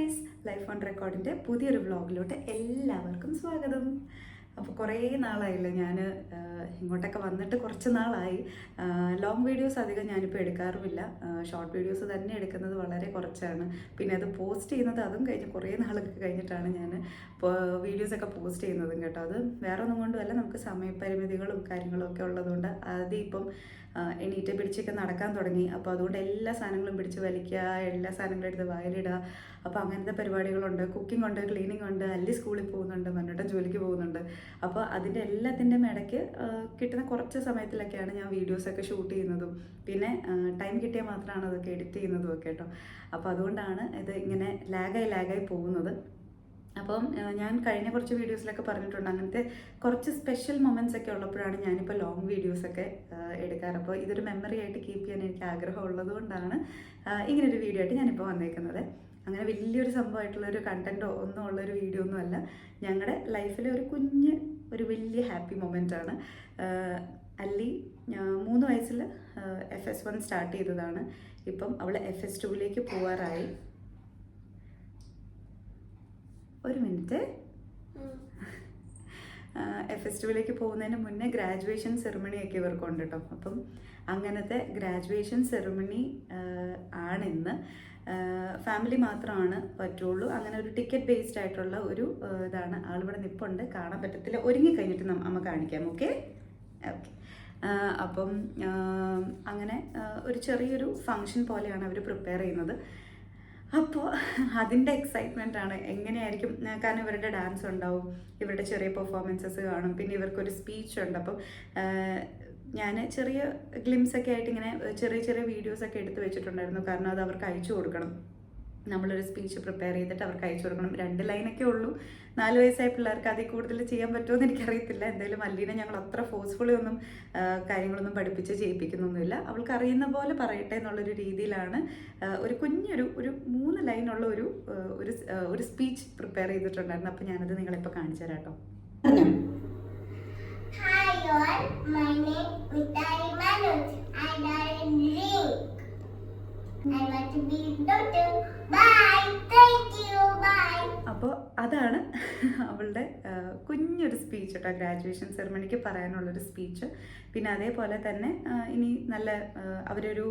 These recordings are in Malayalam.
ഗൈസ്, ലൈഫ് ഓൺ റെക്കോർഡിൻ്റെ പുതിയൊരു വ്ളോഗിലോട്ട് എല്ലാവർക്കും സ്വാഗതം. അപ്പോൾ കുറേ നാളായില്ലേ ഞാൻ ഇങ്ങോട്ടൊക്കെ വന്നിട്ട് കുറച്ച് നാളായി. ലോങ് വീഡിയോസ് അധികം ഞാനിപ്പോൾ എടുക്കാറുമില്ല. ഷോർട്ട് വീഡിയോസ് തന്നെ എടുക്കുന്നത് വളരെ കുറച്ചാണ്. പിന്നെ അത് പോസ്റ്റ് ചെയ്യുന്നത് അതും കഴിഞ്ഞ് കുറേ നാളൊക്കെ കഴിഞ്ഞിട്ടാണ് ഞാൻ വീഡിയോസൊക്കെ പോസ്റ്റ് ചെയ്യുന്നതും കേട്ടോ. അത് വേറെ ഒന്നും കൊണ്ടുമല്ല, നമുക്ക് സമയപരിമിതികളും കാര്യങ്ങളും ഒക്കെ ഉള്ളതുകൊണ്ട് ആദ്യം ഇപ്പം എണീറ്റ് പിടിച്ചൊക്കെ നടക്കാൻ തുടങ്ങി. അപ്പോൾ അതുകൊണ്ട് എല്ലാ സാധനങ്ങളും പിടിച്ച് വലിക്കുക, എല്ലാ സാധനങ്ങളും എടുത്ത് വയലിടുക. അപ്പോൾ അങ്ങനത്തെ പരിപാടികളുണ്ട്. കുക്കിംഗ് ഉണ്ട്, ക്ലീനിങ് ഉണ്ട്, അല്ലി സ്കൂളിൽ പോകുന്നുണ്ട്, മന്നോട്ടൻ ജോലിക്ക് പോകുന്നുണ്ട്. അപ്പോൾ അതിൻ്റെ എല്ലാത്തിൻ്റെയും ഇടയ്ക്ക് കിട്ടുന്ന കുറച്ച് സമയത്തിലൊക്കെയാണ് ഞാൻ വീഡിയോസൊക്കെ ഷൂട്ട് ചെയ്യുന്നതും പിന്നെ ടൈം കിട്ടിയാൽ മാത്രമാണ് അതൊക്കെ എഡിറ്റ് ചെയ്യുന്നതും ഒക്കെ കേട്ടോ. അപ്പോൾ അതുകൊണ്ടാണ് ഇത് ഇങ്ങനെ ലാഗായി പോകുന്നത്. അപ്പം ഞാൻ കഴിഞ്ഞ കുറച്ച് വീഡിയോസിലൊക്കെ പറഞ്ഞിട്ടുണ്ട്, അങ്ങനത്തെ കുറച്ച് സ്പെഷ്യൽ മൊമെൻറ്റ്സ് ഒക്കെ ഉള്ളപ്പോഴാണ് ഞാനിപ്പോൾ ലോങ് വീഡിയോസൊക്കെ എടുക്കാറ്. അപ്പോൾ ഇതൊരു മെമ്മറി ആയിട്ട് കീപ്പ് ചെയ്യാൻ എനിക്ക് ആഗ്രഹമുള്ളത് കൊണ്ടാണ് ഇങ്ങനൊരു വീഡിയോ ആയിട്ട് ഞാനിപ്പോൾ വന്നേക്കുന്നത്. അങ്ങനെ വലിയൊരു സംഭവമായിട്ടുള്ളൊരു കണ്ടൻറ്റോ ഒന്നും ഉള്ളൊരു വീഡിയോ ഒന്നും അല്ല. ഞങ്ങളുടെ ലൈഫിലെ ഒരു വലിയ ഹാപ്പി മൊമെൻ്റാണ്. അല്ലി 3 വയസ്സിൽ FS1 സ്റ്റാർട്ട് ചെയ്തതാണ്. ഇപ്പം അവൾ FS2ലേക്ക് പോവാറായി. ഒരു മിനിറ്റ്. FS2ലേക്ക് പോകുന്നതിന് മുന്നേ ഗ്രാജുവേഷൻ സെറിമണിയൊക്കെ ഇവർക്കുണ്ട് കേട്ടോ. അപ്പം അങ്ങനത്തെ ഗ്രാജുവേഷൻ സെറിമണി ആണിന്ന്. ഫാമിലി മാത്രമാണ് പറ്റുള്ളൂ. അങ്ങനെ ഒരു ടിക്കറ്റ് ബേസ്ഡ് ആയിട്ടുള്ള ഒരു ഇതാണ്. ആളിവിടെ നിൽപ്പുണ്ട്, കാണാൻ പറ്റത്തില്ല. ഒരുങ്ങി കഴിഞ്ഞിട്ട് അമ്മ കാണിക്കാം. ഓക്കെ. അപ്പം അങ്ങനെ ഒരു ചെറിയൊരു ഫങ്ഷൻ പോലെയാണ് അവർ പ്രിപ്പയർ ചെയ്യുന്നത്. അപ്പോൾ അതിൻ്റെ എക്സൈറ്റ്മെൻറ്റാണ്. എങ്ങനെയായിരിക്കും, കാരണം ഇവരുടെ ഡാൻസ് ഉണ്ടാവും, ഇവരുടെ ചെറിയ പെർഫോമൻസസ് കാണും, പിന്നെ ഇവർക്കൊരു സ്പീച്ച് ഉണ്ട്. അപ്പം ഞാൻ ചെറിയ ഗ്ലിംസൊക്കെ ആയിട്ട് ഇങ്ങനെ ചെറിയ വീഡിയോസൊക്കെ എടുത്ത് വെച്ചിട്ടുണ്ടായിരുന്നു. കാരണം അത് അവർക്ക് അയച്ചു കൊടുക്കണം. നമ്മളൊരു സ്പീച്ച് പ്രിപ്പയർ ചെയ്തിട്ട് അവർക്ക് അയച്ചു കൊടുക്കണം. 2 ലൈനൊക്കെ ഉള്ളൂ. 4 വയസ്സായ പിള്ളേർക്ക് അതിൽ കൂടുതൽ ചെയ്യാൻ പറ്റുമെന്ന് എനിക്കറിയത്തില്ല. എന്തായാലും അല്ലീനെ ഞങ്ങൾ അത്ര ഫോഴ്സ്ഫുള്ളി ഒന്നും കാര്യങ്ങളൊന്നും പഠിപ്പിച്ച് ചെയ്യിപ്പിക്കുന്നൊന്നുമില്ല. അവൾക്ക് അറിയുന്ന പോലെ പറയട്ടെ എന്നുള്ളൊരു രീതിയിലാണ് ഒരു 3 ലൈനുള്ള ഒരു സ്പീച്ച് പ്രിപ്പയർ ചെയ്തിട്ടുണ്ടായിരുന്നു. അപ്പോൾ ഞാനത് നിങ്ങളിപ്പോൾ കാണിച്ചു തരാം കേട്ടോ. Hi all, my name is Manoj and I am Link. I want to be a doctor. Bye. Thank you. Bye. അപ്പോൾ അതാണ് അവളുടെ കുഞ്ഞൊരു സ്പീച്ച് കേട്ടോ, ഗ്രാജുവേഷൻ സെറിമണിക്ക് പറയാനുള്ളൊരു സ്പീച്ച്. പിന്നെ അതേപോലെ തന്നെ ഇനി നല്ല അവരൊരു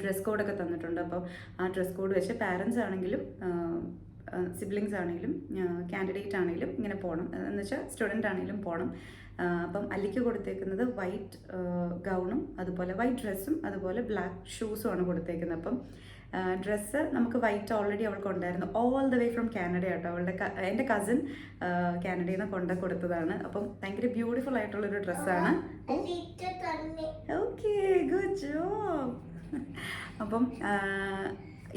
ഡ്രസ് കോഡൊക്കെ തന്നിട്ടുണ്ട്. അപ്പോൾ ആ ഡ്രസ് കോഡ് വെച്ച് പാരൻസ് ആണെങ്കിലും സിബ്ലിങ്സ് ആണെങ്കിലും കാൻഡിഡേറ്റ് ആണെങ്കിലും ഇങ്ങനെ പോകണം, എന്ന് വെച്ചാൽ സ്റ്റുഡൻ്റ് ആണെങ്കിലും പോകണം. അപ്പം അല്ലിക്ക് കൊടുത്തേക്കുന്നത് വൈറ്റ് ഗൗണും അതുപോലെ വൈറ്റ് ഡ്രസ്സും അതുപോലെ ബ്ലാക്ക് ഷൂസും ആണ് കൊടുത്തേക്കുന്നത്. അപ്പം ഡ്രസ്സ് നമുക്ക് വൈറ്റ് ഓൾറെഡി അവൾക്ക് ഉണ്ടായിരുന്നു, all the way from Canada കേട്ടോ. എൻ്റെ കസിൻ കാനഡയിൽ നിന്ന് കൊടുത്തതാണ്. അപ്പം ഭയങ്കര ബ്യൂട്ടിഫുൾ ആയിട്ടുള്ളൊരു ഡ്രസ്സാണ്. Okay, good job. അപ്പം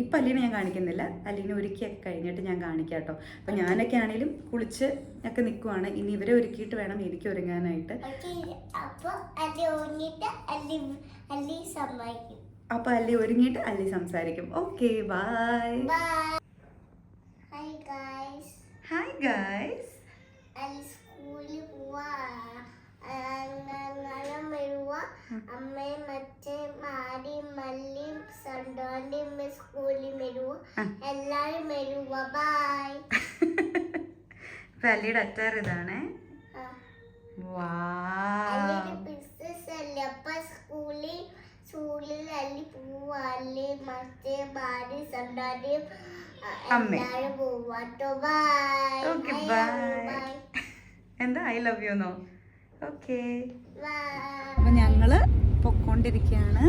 ഇപ്പം അല്ലീനെ ഞാൻ കാണിക്കുന്നില്ല, അല്ലീനെ ഒരുക്കിയൊക്കെ കഴിഞ്ഞിട്ട് ഞാൻ കാണിക്കാം കേട്ടോ. അപ്പം ഞാനൊക്കെ ആണെങ്കിലും കുളിച്ച് ഒക്കെ നിൽക്കുവാണ്. ഇനി ഇവരെ ഒരുക്കിയിട്ട് വേണം എനിക്ക് ഒരുങ്ങാനായിട്ട്. അപ്പോൾ അല്ലി ഒരുങ്ങിയിട്ട് അല്ലി സംസാരിക്കും. Okay, bye. Hi guys. സ്കൂളിൽ പോവാ, അമ്മയും അച്ഛയും ആടിയും മല്ലിയും സണ്ടോന്റെയും സ്കൂളിൽ വരുവോ, എല്ലാരും വരുവോ. ബൈ. അല്ലിയുടെ അറ്റാർ ഇതാണേ. അപ്പൊ സ്കൂളിൽ അല്ലി പോവാ, അല്ലി മറ്റേ മാടി സണ്ടോന്റെയും എല്ലാരും പോവാട്ടോ. ബൈ. Okay, bye. എന്താ ഐ ലവ് യു എന്നോ? ഓക്കെ. അപ്പൊ ഞങ്ങള് പൊക്കോണ്ടിരിക്കുകയാണ്.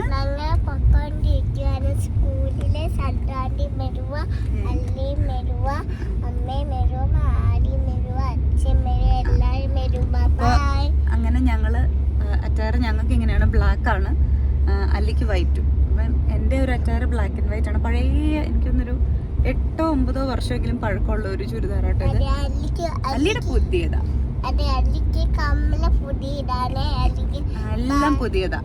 സ്കൂളിലെ സണ്ടാണ്ടി മെരുവ, അല്ലിയും മെരുവ, അമ്മയും മെരുവ, ആടിയും മെരുവ, അച്ഛൻ മെരുവ, എല്ലാരും മെരുവ. ബൈ. അങ്ങനെ ഞങ്ങള് അറ്റാർ ഞങ്ങൾക്ക് ഇങ്ങനെയാണ്, ബ്ലാക്ക് ആണ്, അല്ലിക്ക് വൈറ്റും. അപ്പം എൻ്റെ ഒരു അറ്റാർ ബ്ലാക്ക് ആൻഡ് വൈറ്റ് ആണ്. പഴയ എനിക്കൊന്നൊരു 8-9 വർഷമെങ്കിലും പഴക്കമുള്ള ഒരു ചുരിദാറാട്ടോ ഇത്. അല്ലിയുടെ പുതിയതാ, എല്ലാം പുതിയതാ.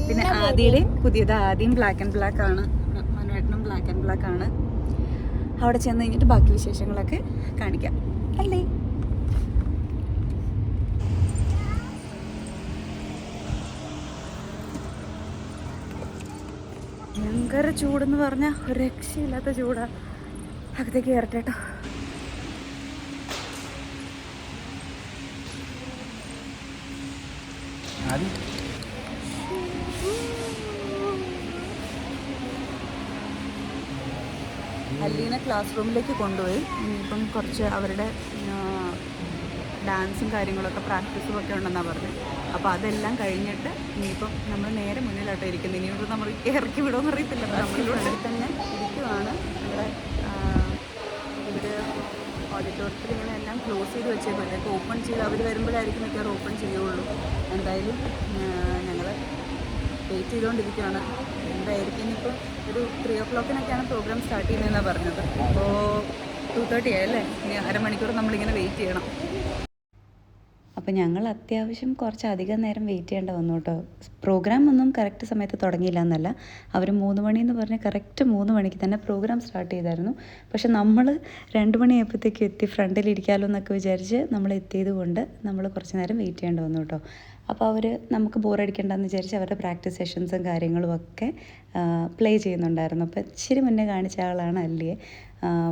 പിന്നെ ആദ്യയുടെയും പുതിയതാ. ആദ്യം ബ്ലാക്ക് ആൻഡ് ബ്ലാക്ക് ആണ്, മനോഹരനും ബ്ലാക്ക് ആൻഡ് ബ്ലാക്ക് ആണ്. അവിടെ ചെന്ന് കഴിഞ്ഞിട്ട് ബാക്കി വിശേഷങ്ങളൊക്കെ കാണിക്കാം അല്ലേ. ഭയങ്കര ചൂടെന്ന് പറഞ്ഞാൽ ഒരു രക്ഷയില്ലാത്ത ചൂടാ. അകത്തേക്ക് കയറട്ടെ കേട്ടോ. അല്ലീനെ ക്ലാസ് റൂമിലേക്ക് കൊണ്ടുപോയി. ഇനിയിപ്പം കുറച്ച് അവരുടെ ഡാൻസും കാര്യങ്ങളൊക്കെ പ്രാക്ടീസും ഒക്കെ ഉണ്ടെന്നാണ് പറഞ്ഞത്. അപ്പോൾ അതെല്ലാം കഴിഞ്ഞിട്ട് ഇനിയിപ്പം നമ്മൾ നേരെ മുന്നിലോട്ട് ഇരിക്കുന്നത്. ഇനിയിപ്പോൾ നമ്മൾ ഇറക്കി വിടുമെന്ന് അറിയത്തില്ല. അപ്പോൾ നമ്മളിവിടെ തന്നെ ഇരിക്കുവാണ്. നമ്മുടെ ഇവർ ഓഡിറ്റോറിയത്തിൽ ഇങ്ങനെ എല്ലാം ക്ലോസ് ചെയ്ത് വെച്ചേക്കുമല്ലേ. ഓപ്പൺ ചെയ്ത് അവർ വരുമ്പോഴായിരിക്കും മിക്കവാറും ഓപ്പൺ ചെയ്യുള്ളൂ. എന്തായാലും ഞങ്ങൾ വെയിറ്റ് ചെയ്തുകൊണ്ടിരിക്കുകയാണ്. എന്തായിരിക്കും ഇനിയിപ്പോൾ ഒരു 3 o'clock പ്രോഗ്രാം സ്റ്റാർട്ട് ചെയ്യുന്നതെന്നാണ് പറഞ്ഞത്. അപ്പോൾ 2:30 ആയല്ലേ. ഇനി അരമണിക്കൂർ നമ്മളിങ്ങനെ വെയിറ്റ് ചെയ്യണം. അപ്പോൾ ഞങ്ങൾ അത്യാവശ്യം കുറച്ചധികം നേരം വെയിറ്റ് ചെയ്യേണ്ട വന്നു കേട്ടോ. പ്രോഗ്രാം ഒന്നും കറക്റ്റ് സമയത്ത് തുടങ്ങിയില്ല എന്നല്ല, അവർ 3 മണിയെന്ന് പറഞ്ഞ് കറക്റ്റ് 3 മണിക്ക് തന്നെ പ്രോഗ്രാം സ്റ്റാർട്ട് ചെയ്തായിരുന്നു. പക്ഷെ നമ്മൾ 2 മണിയായപ്പോഴത്തേക്കും എത്തി. ഫ്രണ്ടിലിരിക്കാമല്ലോ എന്നൊക്കെ വിചാരിച്ച് നമ്മൾ എത്തിയത് കൊണ്ട് നമ്മൾ കുറച്ച് നേരം വെയിറ്റ് ചെയ്യേണ്ടി വന്നു കേട്ടോ. അപ്പോൾ അവർ നമുക്ക് ബോറടിക്കേണ്ടെന്ന് വിചാരിച്ച് അവരുടെ പ്രാക്ടീസ് സെഷൻസും കാര്യങ്ങളും ഒക്കെ പ്ലേ ചെയ്യുന്നുണ്ടായിരുന്നു. അപ്പോൾ ഇച്ചിരി മുന്നേ കാണിച്ച ആളാണ് അല്ലിയെ.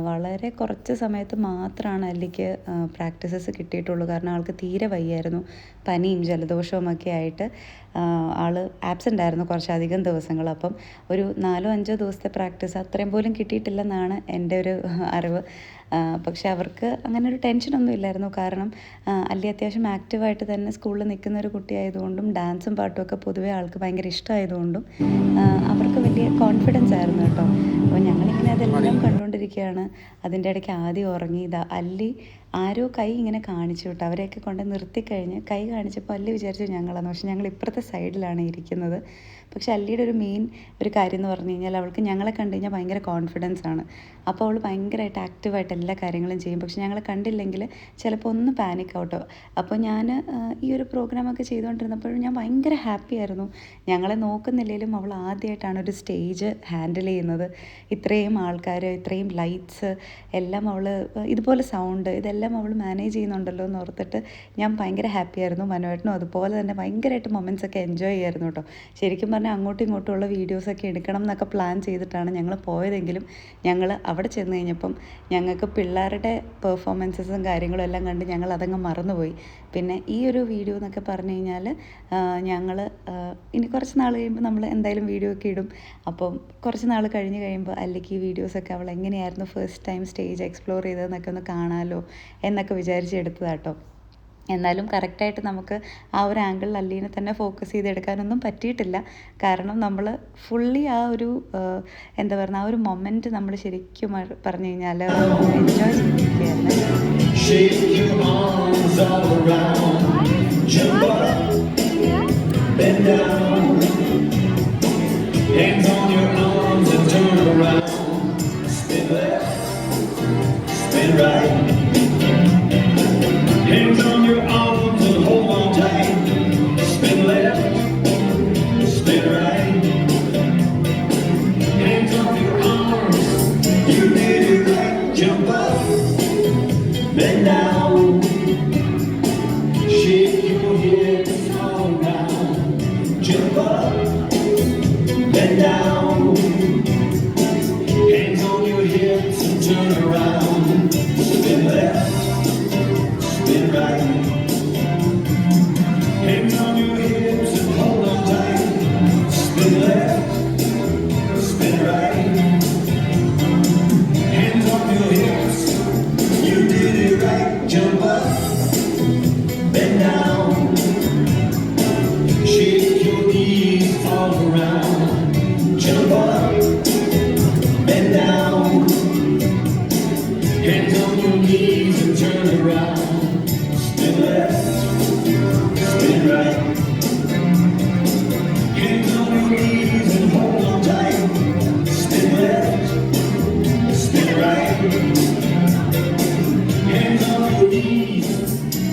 വളരെ കുറച്ച് സമയത്ത് മാത്രമാണ് അല്ലിക്ക് പ്രാക്ടീസസ് കിട്ടിയിട്ടുള്ളൂ. കാരണം ആൾക്ക് തീരെ വയ്യായിരുന്നു. പനിയും ജലദോഷവും ഒക്കെ ആയിട്ട് ആൾ ആബ്സെൻ്റ് ആയിരുന്നു കുറച്ചധികം ദിവസങ്ങൾ. അപ്പം ഒരു 4-5 ദിവസത്തെ പ്രാക്ടീസ് അത്രയും പോലും കിട്ടിയിട്ടില്ലെന്നാണ് എൻ്റെ ഒരു അറിവ്. പക്ഷെ അവർക്ക് അങ്ങനെ ഒരു ടെൻഷനൊന്നും ഇല്ലായിരുന്നു. കാരണം അല്ലി അത്യാവശ്യം ആക്റ്റീവായിട്ട് തന്നെ സ്കൂളിൽ നിൽക്കുന്ന ഒരു കുട്ടിയായതുകൊണ്ടും ഡാൻസും പാട്ടും ഒക്കെ പൊതുവേ ആൾക്ക് ഭയങ്കര ഇഷ്ടമായതുകൊണ്ടും അവർക്ക് വലിയ കോൺഫിഡൻസ് ആയിരുന്നു കേട്ടോ. അപ്പോൾ ഞങ്ങളിങ്ങനെ അതെല്ലാം കണ്ടുകൊണ്ടിരിക്കുകയാണ്. അതിൻ്റെ ഇടയ്ക്ക് ആദ്യം ഉറങ്ങിയതാ അല്ലി. ആരോ കൈ ഇങ്ങനെ കാണിച്ചു കേട്ടോ. അവരെയൊക്കെ കൊണ്ട് നിർത്തിക്കഴിഞ്ഞ് കൈ കാണിച്ചപ്പോൾ അല്ലി വിചാരിച്ചു ഞങ്ങളാണ്. പക്ഷെ ഞങ്ങൾ ഇപ്പുറത്തെ സൈഡിലാണ് ഇരിക്കുന്നത്. പക്ഷെ അല്ലിയുടെ ഒരു മെയിൻ ഒരു കാര്യം എന്ന് പറഞ്ഞു കഴിഞ്ഞാൽ അവൾക്ക് ഞങ്ങളെ കണ്ടു കഴിഞ്ഞാൽ ഭയങ്കര കോൺഫിഡൻസ് ആണ്. അപ്പോൾ അവൾ ഭയങ്കരമായിട്ട് ആക്റ്റീവായിട്ട് എല്ലാ കാര്യങ്ങളും ചെയ്യും. പക്ഷെ ഞങ്ങളെ കണ്ടില്ലെങ്കിൽ ചിലപ്പോൾ ഒന്ന് പാനിക് ഔട്ടോ. അപ്പോൾ ഞാൻ ഈ ഒരു പ്രോഗ്രാമൊക്കെ ചെയ്തുകൊണ്ടിരുന്നപ്പോഴും ഞാൻ ഭയങ്കര ഹാപ്പി ആയിരുന്നു. ഞങ്ങളെ നോക്കുന്നില്ലെങ്കിലും അവൾ ആദ്യമായിട്ടാണ് ഒരു സ്റ്റേജ് ഹാൻഡിൽ ചെയ്യുന്നത്. ഇത്രയും ആൾക്കാർ, ഇത്രയും ലൈറ്റ്സ് എല്ലാം അവൾ, ഇതുപോലെ സൗണ്ട്, ഇതെല്ലാം അവൾ മാനേജ് ചെയ്യുന്നുണ്ടല്ലോ എന്ന് ഓർത്തിട്ട് ഞാൻ ഭയങ്കര ഹാപ്പി ആയിരുന്നു. മനുവേട്ടനും അതുപോലെ തന്നെ ഭയങ്കരമായിട്ട് മൊമെൻറ്റ്സ് ഒക്കെ എൻജോയ് ചെയ്യായിരുന്നു കേട്ടോ. ശരിക്കും പറഞ്ഞാൽ അങ്ങോട്ടും ഇങ്ങോട്ടുമുള്ള വീഡിയോസൊക്കെ എടുക്കണം എന്നൊക്കെ പ്ലാൻ ചെയ്തിട്ടാണ് ഞങ്ങൾ പോയതെങ്കിലും ഞങ്ങൾ അവിടെ ചെന്ന് കഴിഞ്ഞപ്പം ഞങ്ങൾക്ക് പിള്ളേരുടെ പെർഫോമൻസസും കാര്യങ്ങളും എല്ലാം കണ്ട് ഞങ്ങൾ അതങ്ങ് മറന്നുപോയി. പിന്നെ ഈ ഒരു വീഡിയോ എന്നൊക്കെ പറഞ്ഞു കഴിഞ്ഞാൽ ഞങ്ങൾ ഇനി കുറച്ച് നാൾ കഴിയുമ്പോൾ നമ്മൾ എന്തായാലും വീഡിയോ ഒക്കെ ഇടും. അപ്പം കുറച്ച് നാൾ കഴിഞ്ഞ് കഴിയുമ്പോൾ അല്ലെങ്കിൽ ഈ വീഡിയോസൊക്കെ അവൾ എങ്ങനെയായിരുന്നു ഫസ്റ്റ് ടൈം സ്റ്റേജ് എക്സ്പ്ലോർ ചെയ്തതെന്നൊക്കെ ഒന്ന് കാണാമല്ലോ എന്നൊക്കെ വിചാരിച്ച് എടുത്തതാട്ടോ. എന്നാലും കറക്റ്റായിട്ട് നമുക്ക് ആ ഒരു ആംഗിളിൽ അല്ലീനെ തന്നെ ഫോക്കസ് ചെയ്തെടുക്കാനൊന്നും പറ്റിയിട്ടില്ല. കാരണം നമ്മൾ ഫുള്ളി ആ ഒരു എന്താ പറയുക, ആ ഒരു മൊമെൻറ്റ് നമ്മൾ ശരിക്കും പറഞ്ഞു കഴിഞ്ഞാൽ enjoy ചെയ്തിരിക്കുകയായിരുന്നു. Hands on your arms and hold on tight. Spin left, spin right. Hands on your arms, you did it right. Jump up, bend down. Shake your hips all around. Jump up, bend down. Hands on your hips and turn around. Spin left, spin right. Hands on your hips and hold on tight. Spin left, spin right. Hands on your hips, you did it right. Jump up, bend down. Shake your knees all around. Jump up, bend down. Hands on your knees and turn around. Spin left, spin right. Hands on your knees and hold on tight. Spin left, spin right. Hands on your knees,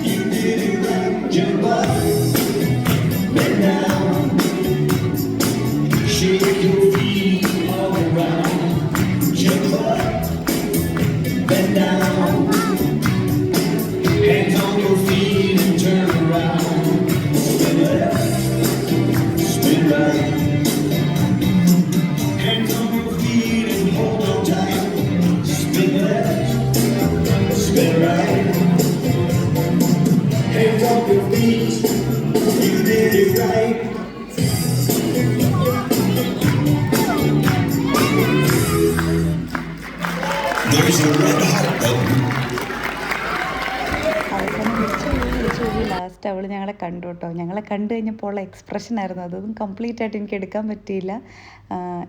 you did it right. Jump up, bend down. Shake your feet all around. Jump up, bend down. Hands on your feet and turn around. Spin left, spin right. Hands on your feet and hold on tight. Spin left. അവസാനം വിളിച്ചു ലാസ്റ്റ് അവൾ ഞങ്ങളെ കണ്ടു കേട്ടോ. ഞങ്ങളെ കണ്ടു കഴിഞ്ഞപ്പോൾ ഉള്ള എക്സ്പ്രഷൻ ആയിരുന്നു അതൊന്നും കംപ്ലീറ്റ് ആയിട്ട് എനിക്ക് എടുക്കാൻ പറ്റിയില്ല.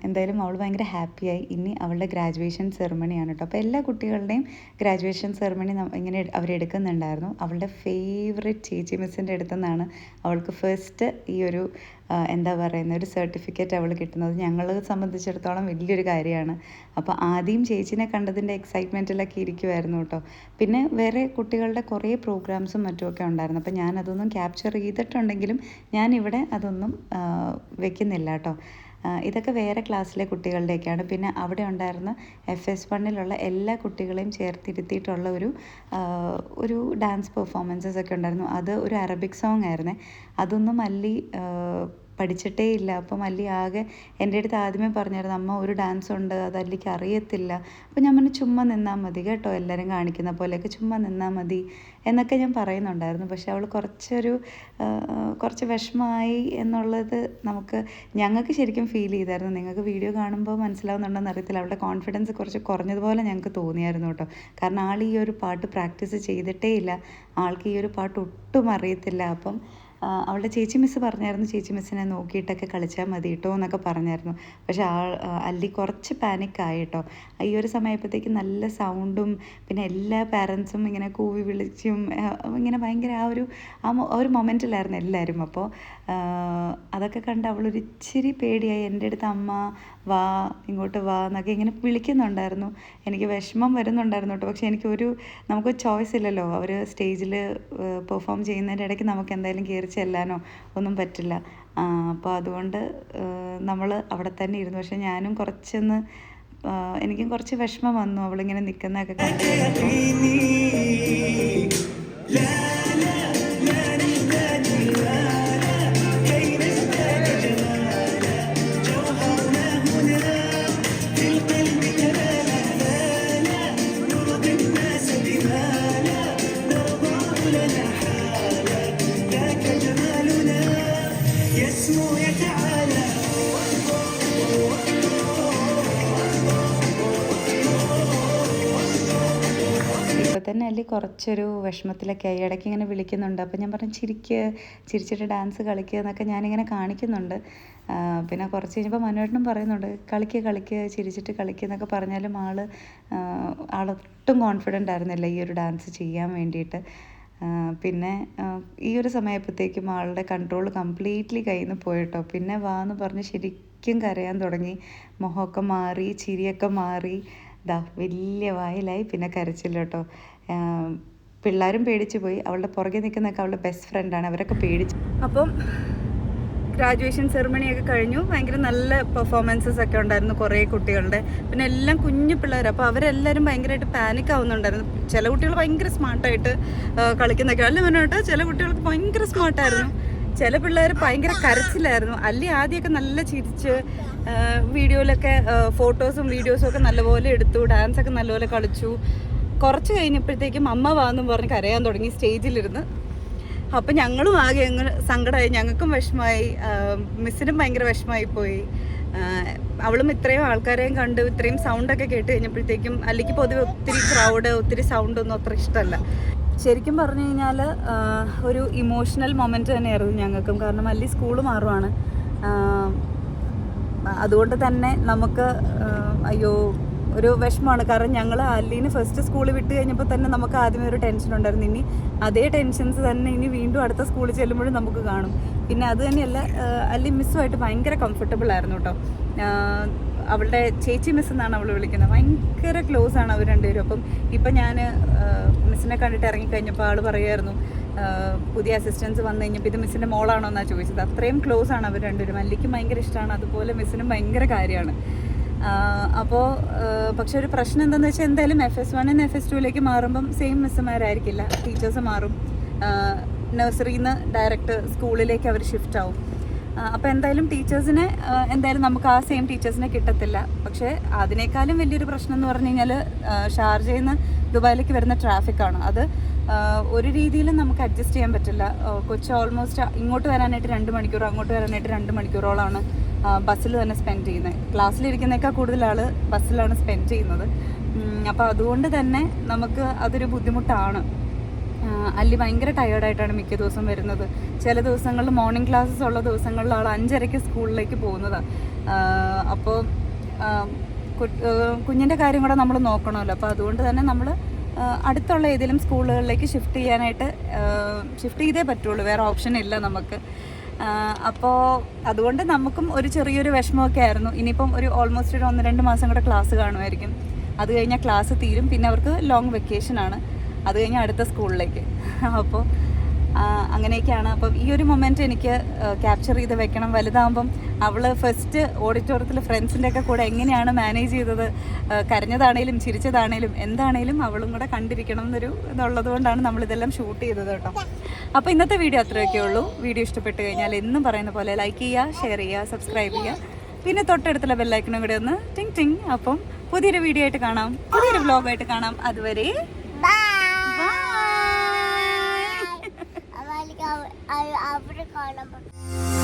എന്തായാലും അവൾ ഭയങ്കര ഹാപ്പിയായി. ഇനി അവളുടെ ഗ്രാജുവേഷൻ സെറിമണിയാണ് കേട്ടോ. അപ്പോൾ എല്ലാ കുട്ടികളുടെയും ഗ്രാജുവേഷൻ സെറിമണി ഇങ്ങനെ അവരെടുക്കുന്നുണ്ടായിരുന്നു. അവളുടെ ഫേവറേറ്റ് ചേച്ചി മിസ്സിൻ്റെ അടുത്തു നിന്നാണ് അവൾക്ക് ഫസ്റ്റ് ഈ ഒരു എന്താ പറയുന്ന ഒരു സർട്ടിഫിക്കറ്റ് അവൾ കിട്ടുന്നത്. ഞങ്ങളെ സംബന്ധിച്ചിടത്തോളം വലിയൊരു കാര്യമാണ്. അപ്പോൾ ആദ്യം ചേച്ചിനെ കണ്ടതിൻ്റെ എക്സൈറ്റ്മെൻറ്റിലൊക്കെ ഇരിക്കുമായിരുന്നു കേട്ടോ. പിന്നെ വേറെ കുട്ടികളുടെ കുറേ പ്രോഗ്രാംസും മറ്റുമൊക്കെ ഉണ്ടായിരുന്നു. അപ്പോൾ ഞാനതൊന്നും ക്യാപ്ചർ ചെയ്തിട്ടുണ്ടെങ്കിലും ഞാനിവിടെ അതൊന്നും വെക്കുന്നില്ല കേട്ടോ. ഇതൊക്കെ വേറെ ക്ലാസ്സിലെ കുട്ടികളുടെയൊക്കെയാണ്. പിന്നെ അവിടെ ഉണ്ടായിരുന്ന FS1 എല്ലാ കുട്ടികളെയും ചേർത്തിരുത്തിയിട്ടുള്ള ഒരു ഡാൻസ് പെർഫോമൻസസ് ഒക്കെ ഉണ്ടായിരുന്നു. അത് ഒരു അറബിക് സോങ് ആയിരുന്നേ. അതൊന്നും മല്ലി പഠിച്ചിട്ടേ ഇല്ല. അപ്പം മല്ലി ആകെ എൻ്റെ അടുത്ത് ആദ്യമേ പറഞ്ഞായിരുന്നു, അമ്മ ഒരു ഡാൻസ് ഉണ്ട് അത് അല്ലിക്ക് അറിയത്തില്ല. അപ്പോൾ ഞാൻ പറഞ്ഞു ചുമ്മാ നിന്നാൽ മതി കേട്ടോ, എല്ലാവരും കാണിക്കുന്ന പോലെയൊക്കെ ചുമ്മാ നിന്നാൽ മതി എന്നൊക്കെ ഞാൻ പറയുന്നുണ്ടായിരുന്നു. പക്ഷെ അവൾ കുറച്ച് വിഷമമായി എന്നുള്ളത് ഞങ്ങൾക്ക് ശരിക്കും ഫീൽ ചെയ്തായിരുന്നു. നിങ്ങൾക്ക് വീഡിയോ കാണുമ്പോൾ മനസ്സിലാവുന്നുണ്ടോയെന്ന് അറിയത്തില്ല. അവളുടെ കോൺഫിഡൻസ് കുറച്ച് കുറഞ്ഞതുപോലെ ഞങ്ങൾക്ക് തോന്നിയായിരുന്നു കേട്ടോ. കാരണം ആൾ ഈ ഒരു പാട്ട് പ്രാക്ടീസ് ചെയ്തിട്ടേ ഇല്ല. ആൾക്ക് ഈ ഒരു പാട്ട് ഒട്ടും അറിയത്തില്ല. അപ്പം അവളുടെ ചേച്ചി മിസ്സ് പറഞ്ഞായിരുന്നു ചേച്ചി മിസ്സിനെ നോക്കിയിട്ടൊക്കെ കളിച്ചാൽ മതി കേട്ടോ എന്നൊക്കെ പറഞ്ഞായിരുന്നു. പക്ഷേ അല്ലി കുറച്ച് പാനിക്കായി കേട്ടോ. ഈ ഒരു സമയപ്പോഴത്തേക്ക് നല്ല സൗണ്ടും പിന്നെ എല്ലാ പാരൻസും ഇങ്ങനെ കൂവി വിളിച്ചും ഇങ്ങനെ ഭയങ്കര ആ ഒരു മൊമെൻറ്റിലായിരുന്നു എല്ലാവരും. അപ്പോൾ അതൊക്കെ കണ്ട് അവളൊരു ഇച്ചിരി പേടിയായി. എൻ്റെ അടുത്ത് അമ്മ വാ ഇങ്ങോട്ട് വാ എന്നൊക്കെ ഇങ്ങനെ വിളിക്കുന്നുണ്ടായിരുന്നു. എനിക്ക് വിഷമം വരുന്നുണ്ടായിരുന്നു കേട്ടോ. പക്ഷേ നമുക്ക് ചോയ്സ് ഇല്ലല്ലോ. അവർ സ്റ്റേജിൽ പെർഫോം ചെയ്യുന്നതിൻ്റെ ഇടയ്ക്ക് നമുക്ക് എന്തായാലും കയറി ചെല്ലാനോ ഒന്നും പറ്റില്ല. അപ്പോൾ അതുകൊണ്ട് നമ്മൾ അവിടെ തന്നെ ഇരുന്നു. പക്ഷേ ഞാനും എനിക്കും കുറച്ച് വിഷമം വന്നു അവളിങ്ങനെ നിൽക്കുന്നതൊക്കെ കണ്ടു. തന്നെ അല്ലേ കുറച്ചൊരു വിഷമത്തിലൊക്കെ ആയി. ഇടയ്ക്ക് ഇങ്ങനെ വിളിക്കുന്നുണ്ട്. അപ്പോൾ ഞാൻ പറഞ്ഞു ചിരിച്ചിട്ട് ഡാൻസ് കളിക്കുക എന്നൊക്കെ ഞാനിങ്ങനെ കാണിക്കുന്നുണ്ട്. പിന്നെ കുറച്ച് കഴിഞ്ഞപ്പോൾ മനുവേട്ടനും പറയുന്നുണ്ട് കളിക്കുക ചിരിച്ചിട്ട് കളിക്കുക എന്നൊക്കെ പറഞ്ഞാലും ആളൊട്ടും കോൺഫിഡൻ്റ് ആയിരുന്നില്ല ഈ ഒരു ഡാൻസ് ചെയ്യാൻ വേണ്ടിയിട്ട്. പിന്നെ ഈ ഒരു സമയപ്പോഴത്തേക്കും ആളുടെ കൺട്രോൾ കംപ്ലീറ്റ്ലി കയ്യിൽ നിന്ന് പോയിട്ടോ. പിന്നെ വാന്ന് പറഞ്ഞ് ശരിക്കും കരയാൻ തുടങ്ങി. മുഖമൊക്കെ മാറി, ചിരിയൊക്കെ മാറി, വലിയ വായിലായി. പിന്നെ കരച്ചില്ല കേട്ടോ. പിള്ളേരും പേടിച്ചു പോയി. അവളുടെ പുറകെ നിൽക്കുന്നതൊക്കെ അവളുടെ ബെസ്റ്റ് ഫ്രണ്ടാണ്. അവരൊക്കെ പേടിച്ചു. അപ്പം ഗ്രാജുവേഷൻ സെറിമണിയൊക്കെ കഴിഞ്ഞു. ഭയങ്കര നല്ല പെർഫോമൻസസ് ഒക്കെ ഉണ്ടായിരുന്നു കുറേ കുട്ടികളുടെ. പിന്നെ എല്ലാം കുഞ്ഞു പിള്ളേർ. അപ്പോൾ അവരെല്ലാവരും ഭയങ്കരമായിട്ട് പാനിക് ആവുന്നുണ്ടായിരുന്നു. ചില കുട്ടികൾ ഭയങ്കര സ്മാർട്ടായിട്ട് കളിക്കുന്നൊക്കെ അല്ല മുന്നോട്ട്. ചില കുട്ടികൾക്ക് ഭയങ്കര സ്മാർട്ടായിരുന്നു. ചില പിള്ളേർ ഭയങ്കര കരച്ചിലായിരുന്നു. അല്ലി ആദ്യമൊക്കെ നല്ല ചിരിച്ച് വീഡിയോയിലൊക്കെ ഫോട്ടോസും വീഡിയോസും ഒക്കെ നല്ലപോലെ എടുത്തു. ഡാൻസൊക്കെ നല്ലപോലെ കളിച്ചു. കുറച്ച് കഴിഞ്ഞപ്പോഴത്തേക്കും അമ്മ വാന്നും പറഞ്ഞ് കരയാൻ തുടങ്ങി സ്റ്റേജിലിരുന്ന്. അപ്പം ഞങ്ങളും ആകെ അങ്ങ് സങ്കടമായി. ഞങ്ങൾക്കും വിഷമമായി, മിസ്സിനും ഭയങ്കര വിഷമമായി പോയി. അവളും ഇത്രയും ആൾക്കാരെയും കണ്ട് ഇത്രയും സൗണ്ടൊക്കെ കേട്ട് കഴിഞ്ഞപ്പോഴത്തേക്കും അല്ലിക്ക് പൊതുവെ ഒത്തിരി ക്രൗഡ് ഒത്തിരി സൗണ്ടൊന്നും അത്ര ഇഷ്ടമല്ല. ശരിക്കും പറഞ്ഞു കഴിഞ്ഞാൽ ഒരു ഇമോഷണൽ മൊമെൻ്റ് തന്നെയായിരുന്നു ഞങ്ങൾക്കും. കാരണം അല്ലി സ്കൂൾ മാറുവാണ്. അതുകൊണ്ട് തന്നെ നമുക്ക് ഒരു വിഷമമാണ്. കാരണം ഞങ്ങൾ അല്ലീനെ ഫസ്റ്റ് സ്കൂളിൽ വിട്ട് കഴിഞ്ഞപ്പോൾ തന്നെ നമുക്ക് ആദ്യമേ ഒരു ടെൻഷൻ ഉണ്ടായിരുന്നു. ഇനി അതേ ടെൻഷൻസ് തന്നെ ഇനി വീണ്ടും അടുത്ത സ്കൂളിൽ ചെല്ലുമ്പോഴും നമുക്ക് കാണും. പിന്നെ അത് തന്നെയല്ല, അല്ലി മിസ്സുമായിട്ട് ഭയങ്കര കംഫർട്ടബിൾ ആയിരുന്നു കേട്ടോ. അവളുടെ ചേച്ചി മിസ് എന്നാണ് അവൾ വിളിക്കുന്നത്. ഭയങ്കര ക്ലോസ് ആണ് അവർ രണ്ടുപേരും. അപ്പം ഇപ്പം ഞാൻ മിസ്സിനെ കണ്ടിട്ട് ഇറങ്ങിക്കഴിഞ്ഞപ്പോൾ ആൾ പറയുമായിരുന്നു പുതിയ അസിസ്റ്റൻസ് വന്നു കഴിഞ്ഞപ്പോൾ ഇത് മിസ്സിൻ്റെ മോളാണോ എന്നാണ് ചോദിച്ചത്. അത്രയും ക്ലോസ് ആണ് അവർ രണ്ടുപേരും. അല്ലിക്കും ഭയങ്കര ഇഷ്ടമാണ്, അതുപോലെ മിസ്സിനും ഭയങ്കര കാര്യമാണ്. അപ്പോൾ പക്ഷെ ഒരു പ്രശ്നം എന്താണെന്ന് വെച്ചാൽ എന്തായാലും FS1 നിന്ന് FS2 മാറുമ്പം സെയിം മിസ്സുമാരായിരിക്കില്ല, ടീച്ചേഴ്സ് മാറും. നഴ്സറിയിൽ നിന്ന് ഡയറക്റ്റ് സ്കൂളിലേക്ക് അവർ ഷിഫ്റ്റ് ആവും. അപ്പോൾ എന്തായാലും ടീച്ചേഴ്സിനെ നമുക്ക് ആ സെയിം ടീച്ചേഴ്സിനെ കിട്ടത്തില്ല. പക്ഷേ അതിനേക്കാളും വലിയൊരു പ്രശ്നം എന്ന് പറഞ്ഞു കഴിഞ്ഞാൽ ഷാർജയിൽ നിന്ന് ദുബായിലേക്ക് വരുന്ന ട്രാഫിക്കാണ്. അത് ഒരു രീതിയിലും നമുക്ക് അഡ്ജസ്റ്റ് ചെയ്യാൻ പറ്റില്ല. കൊച്ചു ഓൾമോസ്റ്റ് ഇങ്ങോട്ട് വരാനായിട്ട് 2 മണിക്കൂർ, അങ്ങോട്ട് വരാനായിട്ട് 2 മണിക്കൂറോളമാണ് ബസ്സിൽ തന്നെ സ്പെൻഡ് ചെയ്യുന്നത്. ക്ലാസ്സിലിരിക്കുന്നേക്കാൾ കൂടുതൽ ആൾ ബസ്സിലാണ് സ്പെൻഡ് ചെയ്യുന്നത്. അപ്പോൾ അതുകൊണ്ട് തന്നെ നമുക്ക് അതൊരു ബുദ്ധിമുട്ടാണ്. അല്ലി ഭയങ്കര ടയേർഡായിട്ടാണ് മിക്ക ദിവസം വരുന്നത്. ചില ദിവസങ്ങളിൽ മോർണിംഗ് ക്ലാസ്സസ് ഉള്ള ദിവസങ്ങളിൽ ആൾ 5:30 സ്കൂളിലേക്ക് പോകുന്നതാണ്. അപ്പോൾ കുഞ്ഞിൻ്റെ കാര്യം കൂടെ നമ്മൾ നോക്കണമല്ലോ. അപ്പോൾ അതുകൊണ്ട് തന്നെ നമ്മൾ അടുത്തുള്ള ഏതെങ്കിലും സ്കൂളുകളിലേക്ക് ഷിഫ്റ്റ് ചെയ്തേ പറ്റുള്ളൂ, വേറെ ഓപ്ഷൻ ഇല്ല നമുക്ക്. അപ്പോൾ അതുകൊണ്ട് നമുക്കും ഒരു ചെറിയൊരു വിഷമമൊക്കെ ആയിരുന്നു. ഇനിയിപ്പം ഒരു ഓൾമോസ്റ്റ് ഒരു 1-2 മാസം കൂടെ ക്ലാസ് കാണുമായിരിക്കും. അത് കഴിഞ്ഞാൽ ക്ലാസ് തീരും, പിന്നെ അവർക്ക് ലോങ് വെക്കേഷനാണ്. അത് കഴിഞ്ഞാൽ അടുത്ത സ്കൂളിലേക്ക്. അപ്പോൾ അങ്ങനെയൊക്കെയാണ്. അപ്പം ഈ ഒരു മൊമെൻറ്റ് എനിക്ക് ക്യാപ്ചർ ചെയ്ത് വെക്കണം. വലുതാകുമ്പം അവൾ ഫസ്റ്റ് ഓഡിറ്റോറിയത്തിൽ ഫ്രണ്ട്സിൻ്റെ ഒക്കെ കൂടെ എങ്ങനെയാണ് മാനേജ് ചെയ്തത്, കരഞ്ഞതാണേലും ചിരിച്ചതാണേലും എന്താണേലും അവളും കൂടെ കണ്ടിരിക്കണം എന്നൊരു ഇതുള്ളത് കൊണ്ടാണ് നമ്മളിതെല്ലാം ഷൂട്ട് ചെയ്തത് കേട്ടോ. അപ്പോൾ ഇന്നത്തെ വീഡിയോ അത്രയൊക്കെ ഉള്ളൂ. വീഡിയോ ഇഷ്ടപ്പെട്ട് കഴിഞ്ഞാൽ എന്നും പറയുന്ന പോലെ ലൈക്ക് ചെയ്യുക, ഷെയർ ചെയ്യുക, സബ്സ്ക്രൈബ് ചെയ്യുക, പിന്നെ തൊട്ടടുത്തുള്ള ബെല്ലൈക്കണും കൂടെ ഒന്ന് ടിങ് ടിങ്. അപ്പം പുതിയൊരു വീഡിയോ ആയിട്ട് കാണാം, പുതിയൊരു വ്ലോഗായിട്ട് കാണാം. അതുവരെ I want to go. I want to go.